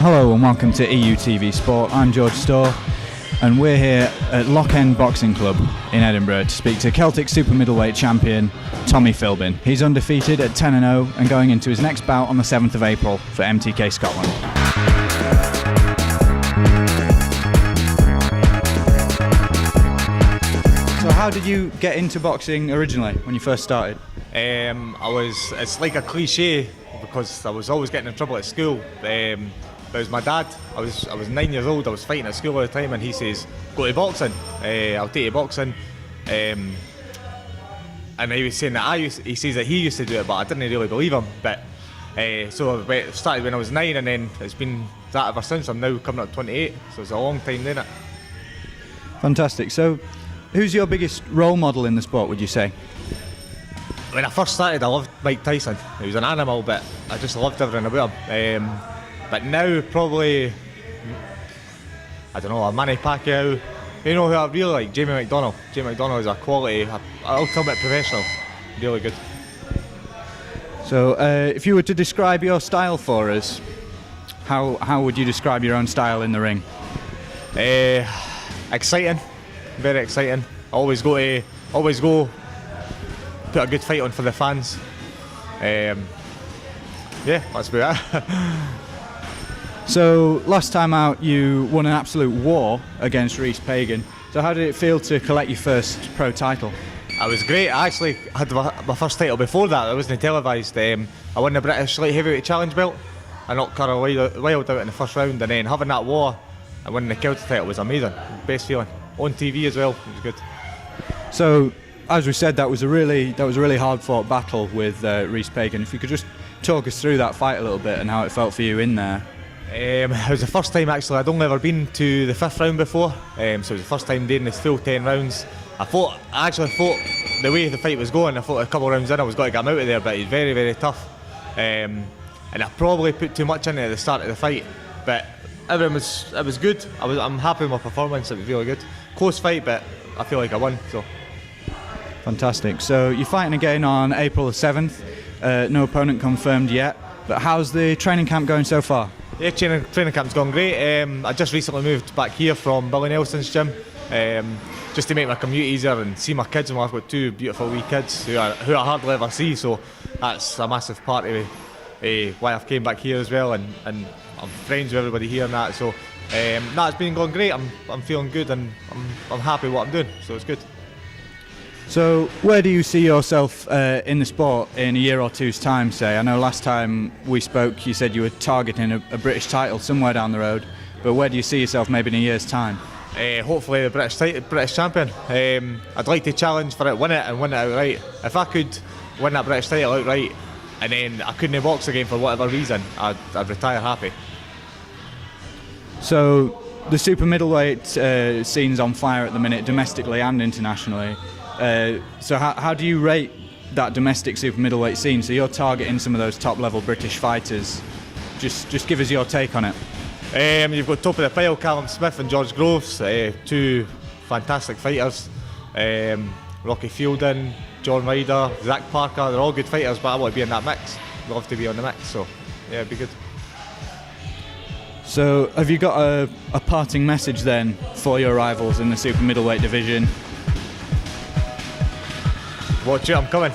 Hello and welcome to EUTV Sport. I'm George Storr and we're here at Lock End Boxing Club in Edinburgh to speak to Celtic super middleweight champion Tommy Philbin. He's undefeated at 10-0 and going into his next bout on the 7th of April for MTK Scotland. So how did you get into boxing originally when you first started? It's like a cliche because I was always getting in trouble at school. But it was my dad. I was 9 years old. I was fighting at school all the time, and he says, "Go to boxing. I'll take you boxing." And he was saying that he says that he used to do it, but I didn't really believe him. But so I started when I was 9, and then it's been that ever since. I'm now coming up to 28, so it's a long time doing it. Fantastic. So, who's your biggest role model in the sport, would you say? When I first started, I loved Mike Tyson. He was an animal, but I just loved everything about him. But now, probably, I don't know, a Manny Pacquiao. You know who I really like? Jamie McDonald. Jamie McDonald is a quality, ultimate professional. Really good. So, if you were to describe your style for us, how would you describe your own style in the ring? Exciting, very exciting. Always go, put a good fight on for the fans. Yeah, that's about it. So last time out you won an absolute war against Rhys Pagan. So how did it feel to collect your first pro title? It was great. I actually had my first title before that. It wasn't televised. I won the British Light Heavyweight Challenge belt. I knocked Carl Wilde out in the first round, and then having that war and winning the Celtic title was amazing. Best feeling. On TV as well. It was good. So as we said, that was a really hard fought battle with Rhys Pagan. If you could just talk us through that fight a little bit and how it felt for you in there. It was the first time actually. I'd only ever been to the 5th round before, so it was the first time doing this full 10 rounds. I actually thought the way the fight was going, I thought a couple of rounds in I was going to get him out of there, but he's very, very tough. And I probably put too much in it at the start of the fight, but it was good. I'm happy with my performance. It was really good. Close fight, but I feel like I won. So fantastic. So you're fighting again on April the 7th. No opponent confirmed yet, but how's the training camp going so far? Yeah, training camp's gone great. I just recently moved back here from Billy Nelson's gym, just to make my commute easier and see my kids. I've got 2 beautiful wee kids who I hardly ever see, so that's a massive part of why I've came back here as well. And I'm friends with everybody here and that. So it's been going great. I'm feeling good and I'm happy with what I'm doing. So it's good. So where do you see yourself in the sport in a year or two's time, say? I know last time we spoke you said you were targeting a British title somewhere down the road, but where do you see yourself maybe in a year's time? Hopefully the British champion. I'd like to challenge for it, win it outright. If I could win that British title outright and then I couldn't box again for whatever reason, I'd retire happy. So the super middleweight scene's on fire at the minute, domestically and internationally. So how do you rate that domestic super middleweight scene? So you're targeting some of those top level British fighters. Just give us your take on it. You've got top of the pile, Callum Smith and George Groves, 2 fantastic fighters. Rocky Fielding, John Ryder, Zach Parker, they're all good fighters, but I want to be in that mix. I'd love to be on the mix, so yeah, it'd be good. So have you got a parting message then for your rivals in the super middleweight division? Watch it, I'm coming.